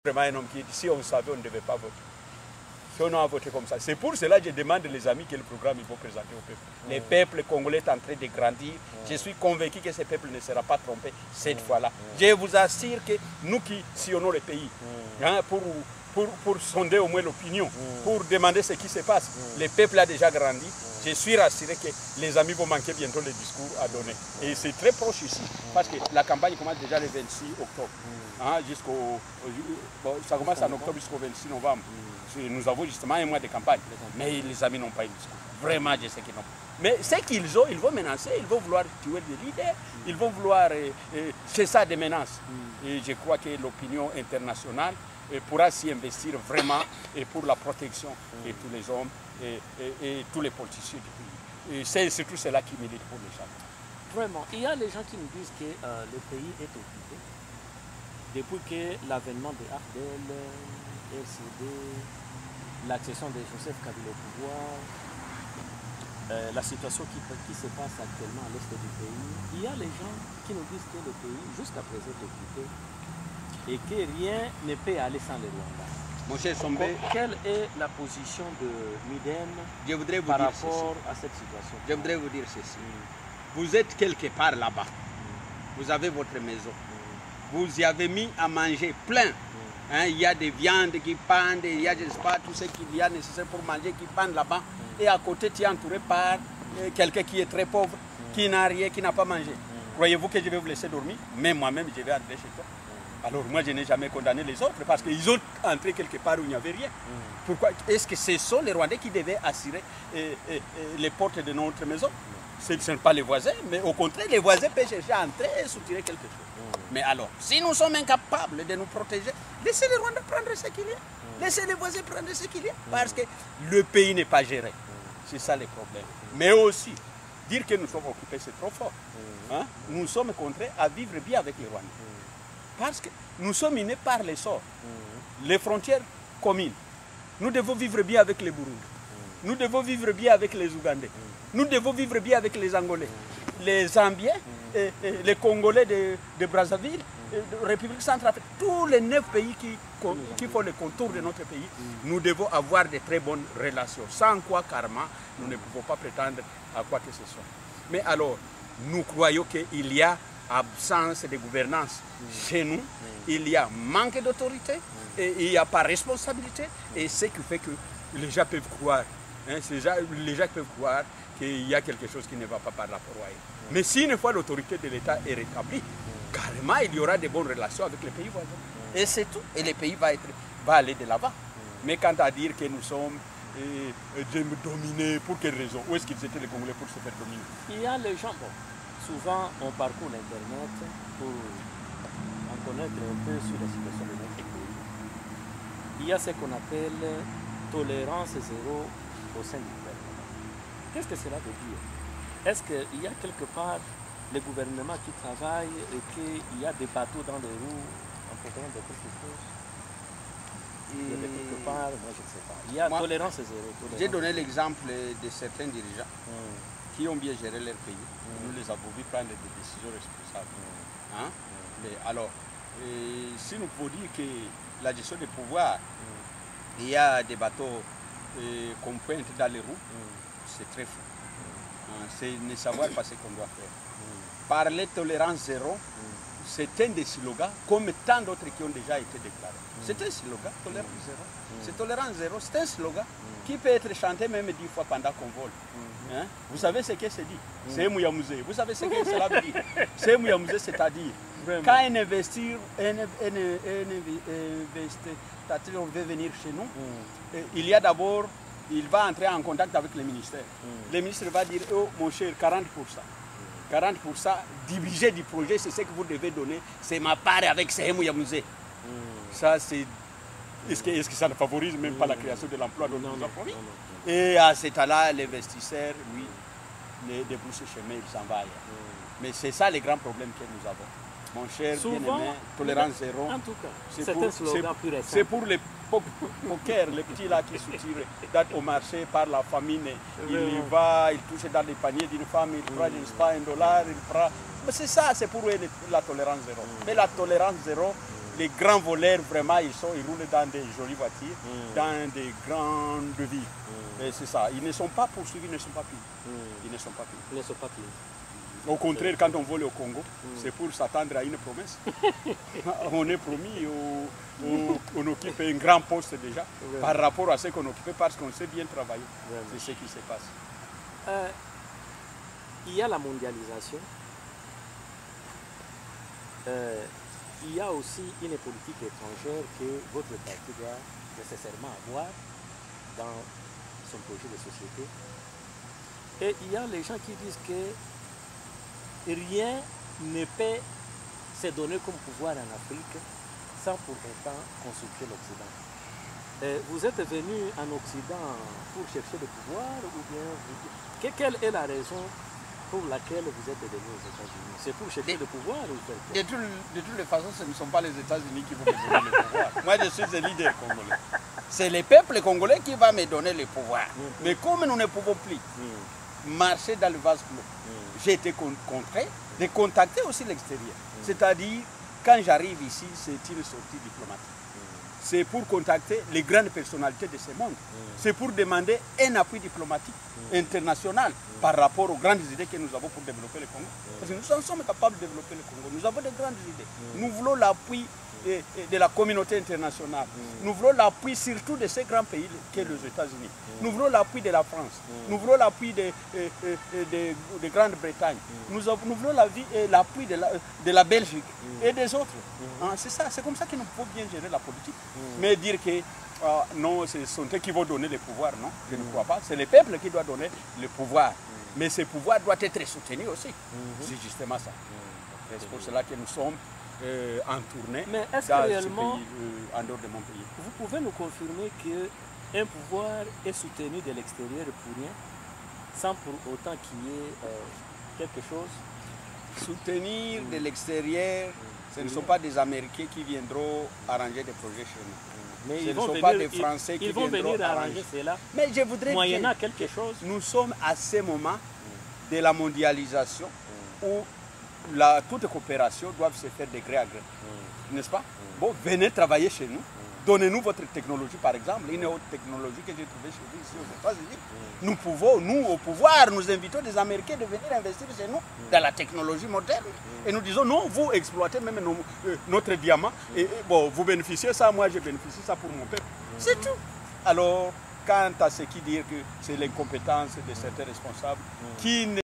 Vraiment un homme qui dit, si on savait, on ne devait pas voter. Si on a voté comme ça. C'est pour cela que je demande les amis quel programme il faut présenter au peuple. Les peuples congolais sont en train de grandir. Je suis convaincu que ce peuple ne sera pas trompé cette fois-là. Je vous assure que nous qui sillonnons le pays, hein, pour sonder au moins l'opinion, pour demander ce qui se passe, le peuple a déjà grandi. Je suis rassuré que les amis vont manquer bientôt les discours à donner. Et c'est très proche ici, parce que la campagne commence déjà le 26 octobre. Hein, ça commence en octobre jusqu'au 26 novembre. Nous avons justement un mois de campagne. Mais les amis n'ont pas eu de discours. Vraiment, je sais qu'ils n'ont pas. Mais ce qu'ils ont, ils vont menacer, ils vont vouloir tuer des leaders, ils vont vouloir... c'est ça des menaces. Et je crois que l'opinion internationale pourra s'y investir vraiment et pour la protection de tous les hommes et tous les politiciens du pays. Et c'est surtout cela qui milite pour les gens. Vraiment, il y a les gens qui nous disent que le pays est occupé. Depuis que l'avènement de Ardel, RCD, l'accession de Joseph Kabila au pouvoir, la situation qui se passe actuellement à l'est du pays, il y a les gens qui nous disent que le pays, jusqu'à présent, est occupé et que rien ne peut aller sans le Rwanda. Mon cher Sombé, quelle est la position de Miden par rapport à cette situation? Je voudrais vous dire ceci. Vous êtes quelque part là-bas. Vous avez votre maison. Vous y avez mis à manger plein. Hein, il y a des viandes qui pendent, il y a, je ne sais pas, tout ce qu'il y a nécessaire pour manger qui pendent là-bas. Et à côté, tu es entouré par quelqu'un qui est très pauvre, qui n'a rien, qui n'a pas mangé. Croyez-vous que je vais vous laisser dormir? Même moi-même, je vais entrer chez toi. Alors moi, je n'ai jamais condamné les autres parce qu'ils ont entré quelque part où il n'y avait rien. Pourquoi? Est-ce que ce sont les Rwandais qui devaient assurer les portes de notre maison? Ce ne sont pas les voisins, mais au contraire, les voisins peuvent chercher à entrer et soutirer quelque chose. Mais alors, si nous sommes incapables de nous protéger, laissez les Rwandais prendre ce qu'il y a. Laissez les voisins prendre ce qu'il y a. Parce que le pays n'est pas géré. C'est ça le problème. Mais aussi, dire que nous sommes occupés, c'est trop fort. Hein? Nous sommes contraints à vivre bien avec les Rwandais. Parce que nous sommes unis par les sorts. Les frontières communes. Nous devons vivre bien avec les Burundis. Nous devons vivre bien avec les Ougandais. Nous devons vivre bien avec les Angolais, les Zambiens, les Congolais de Brazzaville, de République centrafricaine. Tous les 9 pays qui font le contour de notre pays, nous devons avoir de très bonnes relations. Sans quoi, karma, nous ne pouvons pas prétendre à quoi que ce soit. Mais alors, nous croyons qu'il y a absence de gouvernance chez nous, il y a manque d'autorité, et il n'y a pas responsabilité, et ce qui fait que les gens peuvent croire, hein, les gens peuvent croire qu'il y a quelque chose qui ne va pas par rapport à eux. Mais si une fois l'autorité de l'État est rétablie, carrément il y aura de bonnes relations avec les pays voisins. Et c'est tout, et le pays va aller de l'avant. Mais quant à dire que nous sommes dominés, pour quelle raison? Où est-ce qu'ils étaient les Congolais pour se faire dominer? Il y a les gens, bon, souvent on parcourt l'Internet pour en connaître un peu sur la situation de notre pays. Il y a ce qu'on appelle tolérance zéro au sein du gouvernement. Qu'est-ce que cela veut dire? Est-ce qu'il y a quelque part le gouvernement qui travaille et qu'il y a des bateaux dans les roues en provenance de quelque chose? Il y a quelque part, moi je ne sais pas. Il y a tolérance zéro. J'ai donné l'exemple de certains dirigeants qui ont bien géré leur pays. Nous les avons vus prendre des décisions responsables. Hein? Mais alors, si nous pouvons dire que la gestion des pouvoirs, il y a des bateaux qu'on pointe dans les roues, c'est très fou. C'est ne savoir pas ce qu'on doit faire. Parler tolérance zéro, c'est un des slogans, comme tant d'autres qui ont déjà été déclarés. C'est un slogan, tolérance zéro. C'est tolérance zéro, c'est un slogan qui peut être chanté même 10 fois pendant qu'on vole. Hein? Vous savez ce que c'est dit? C'est Mouyamouze. Vous savez ce que cela veut dire? C'est Mouyamouze, c'est-à-dire, quand un investisseur veut venir chez nous, il y a d'abord, il va entrer en contact avec le ministère. Le ministre va dire, oh mon cher, 40%. 40% du budget du projet, c'est ce que vous devez donner. C'est ma part avec Sehemou Yamouze. Ça, c'est... Est-ce que ça ne favorise même pas la création de l'emploi dont nous avons promis? Et à cet temps-là, l'investisseur, lui, les débouche chemin, il s'en va ailleurs. Mais c'est ça le grand problème que nous avons. Mon cher bien-aimé, tolérance zéro. En tout cas, c'est pour les pokers, les petits là qui se tirent au marché par la famine. Il y va, il touche dans les paniers d'une femme, il prend, je ne sais pas, $1, il prend. Mais c'est ça, c'est pour eux la tolérance zéro. Mais la tolérance zéro, les grands voleurs, vraiment, ils roulent dans des jolies voitures, dans des grandes villes. Et c'est ça. Ils ne sont pas poursuivis, ils ne sont pas pris. Ils ne sont pas pris. Ils ne sont pas pris. Au contraire, quand on vole au Congo, c'est pour s'attendre à une promesse. On est promis, on occupe un grand poste déjà par rapport à ce qu'on occupait parce qu'on sait bien travailler. C'est ce qui se passe. Il y a la mondialisation. Il y a aussi une politique étrangère que votre parti doit nécessairement avoir dans son projet de société. Et il y a les gens qui disent que rien ne peut se donner comme pouvoir en Afrique sans pour autant consulter l'Occident. Vous êtes venu en Occident pour chercher le pouvoir ou bien quelle est la raison pour laquelle vous êtes venu aux États-Unis? C'est pour chercher le pouvoir ou faire quoi? De toutes les façons, ce ne sont pas les États-Unis qui vont me donner le pouvoir. Moi, je suis un leader congolais. C'est le peuple congolais qui va me donner le pouvoir. Mais comme nous ne pouvons plus marcher dans le vase clos, j'ai été contraint de contacter aussi l'extérieur. C'est-à-dire, quand j'arrive ici, c'est une sortie diplomatique. C'est pour contacter les grandes personnalités de ce monde. C'est pour demander un appui diplomatique international par rapport aux grandes idées que nous avons pour développer le Congo. Parce que nous en sommes capables de développer le Congo. Nous avons de grandes idées. Nous voulons l'appui de la communauté internationale. Nous voulons l'appui surtout de ces grands pays qu'est les États-Unis. Nous voulons l'appui de la France. Nous voulons l'appui de Grande-Bretagne. Nous voulons l'appui de la Belgique et des autres. C'est ça, c'est comme ça qu'il nous faut bien gérer la politique. Mais dire que non, ce sont eux qui vont donner le pouvoir, non, je ne crois pas. C'est le peuple qui doit donner le pouvoir. Mais ce pouvoir doit être soutenu aussi. C'est justement ça. C'est pour cela que nous sommes en tournée dans ce pays, en dehors de mon pays. Vous pouvez nous confirmer qu'un pouvoir est soutenu de l'extérieur pour rien, sans pour autant qu'il y ait quelque chose? Soutenir de l'extérieur, ce ne sont pas des Américains qui viendront arranger des projets chez nous. Mais ce ne sont pas des Français qui viendront venir arranger cela. Mais je voudrais moyennant quelque chose. Nous sommes à ce moment de la mondialisation où toute coopération doit se faire de gré à gré. N'est-ce pas? Bon, venez travailler chez nous. Donnez-nous votre technologie, par exemple, une autre technologie que j'ai trouvée chez vous ici aux États-Unis. Nous pouvons, nous, au pouvoir, nous invitons des Américains de venir investir chez nous dans la technologie moderne. Et nous disons, non, vous exploitez même notre diamant. Et bon, vous bénéficiez ça, moi je bénéficie ça pour mon peuple. C'est tout. Alors, quant à ce qui dit que c'est l'incompétence de certains responsables qui